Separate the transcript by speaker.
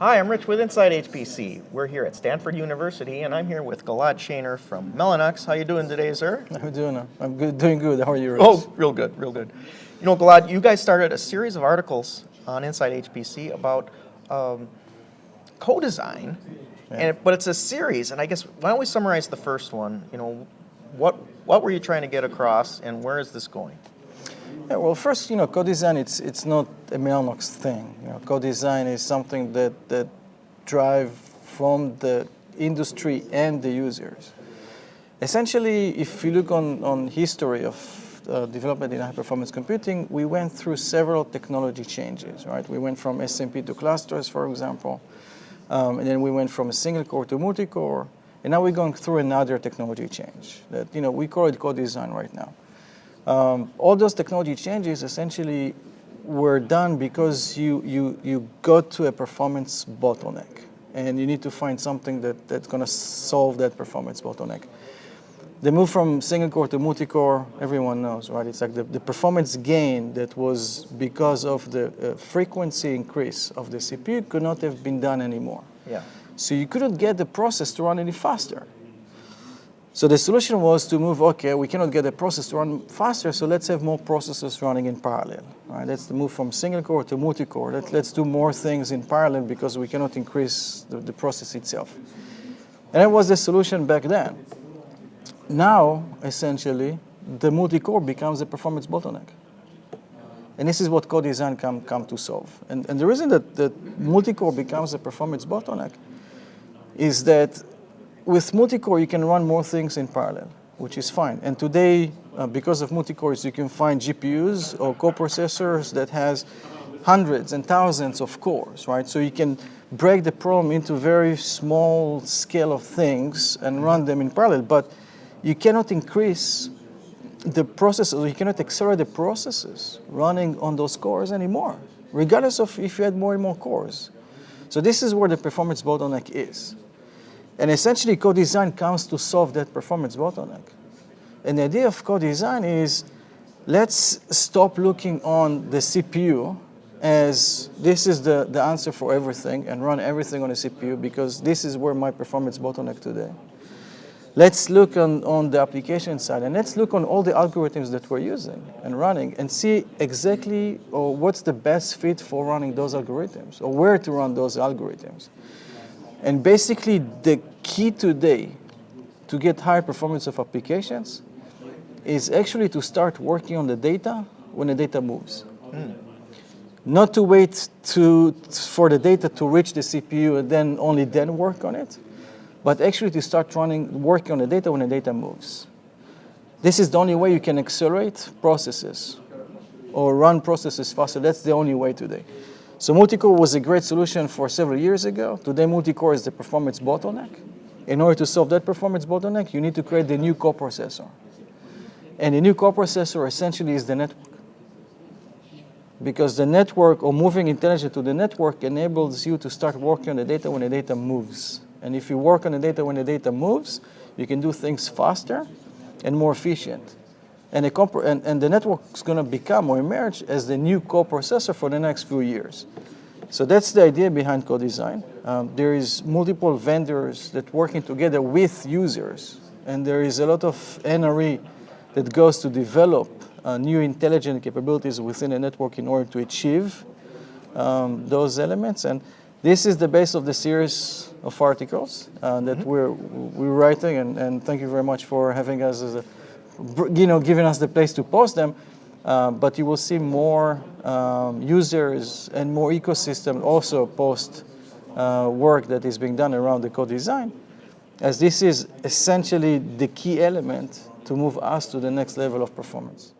Speaker 1: Hi, I'm Rich with Inside HPC. We're here at Stanford University, and I'm here with Gilad Shainer from Mellanox. How you doing today, sir?
Speaker 2: How you doing? I'm good, doing good. How are you, Rich?
Speaker 1: Oh, real good, real good. You know, Gilad, you guys started a series of articles on Inside HPC about co-design, but it's a series, and I guess, why don't we summarize the first one? You know, what were you trying to get across, and where is this going?
Speaker 2: Yeah, well, first, co-design, it's not a Mellanox thing. Co-design is something that drive from the industry and the users. Essentially, if you look on history of development in high-performance computing, we went through several technology changes, right? We went from SMP to clusters, for example, and then we went from a single core to multi-core, and now we're going through another technology change that, we call it co-design right now. All those technology changes essentially were done because you got to a performance bottleneck, and you need to find something that's going to solve that performance bottleneck. The move from single core to multi-core, everyone knows, right? It's like the performance gain that was because of the frequency increase of the CPU could not have been done anymore.
Speaker 1: Yeah.
Speaker 2: So you couldn't get the process to run any faster. So the solution was to move, okay, we cannot get the process to run faster, so let's have more processes running in parallel. Right? Let's move from single core to multi-core. Let's do more things in parallel because we cannot increase the process itself. And that was the solution back then. Now, essentially, the multi-core becomes a performance bottleneck. And this is what co-design come to solve. And the reason that multi-core becomes a performance bottleneck is that with multi-core, you can run more things in parallel, which is fine. And today, because of multi-cores, you can find GPUs or coprocessors that has hundreds and thousands of cores, right? So you can break the problem into very small scale of things and run them in parallel. But you cannot increase the processes, or you cannot accelerate the processes running on those cores anymore, regardless of if you add more and more cores. So this is where the performance bottleneck is. And essentially, co-design comes to solve that performance bottleneck. And the idea of co-design is, let's stop looking on the CPU as this is the answer for everything and run everything on a CPU because this is where my performance bottleneck today. Let's look on the application side, and let's look on all the algorithms that we're using and running and see exactly what's the best fit for running those algorithms or where to run those algorithms. And basically, the key today to get higher performance of applications is actually to start working on the data when the data moves. Not to wait for the data to reach the CPU and then only then work on it, but actually to start working on the data when the data moves. This is the only way you can accelerate processes or run processes faster. That's the only way today. So multi-core was a great solution for several years ago. Today, multi-core is the performance bottleneck. In order to solve that performance bottleneck, you need to create the new coprocessor. And the new coprocessor essentially is the network. Because the network, or moving intelligence to the network, enables you to start working on the data when the data moves. And if you work on the data when the data moves, you can do things faster and more efficient. And the network is going to become or emerge as the new coprocessor for the next few years. So that's the idea behind co-design. There is multiple vendors that working together with users, and there is a lot of NRE that goes to develop new intelligent capabilities within a network in order to achieve those elements. And this is the base of the series of articles that we're writing, and thank you very much for having us as giving us the place to post them, but you will see more users and more ecosystem also post work that is being done around the co-design, as this is essentially the key element to move us to the next level of performance.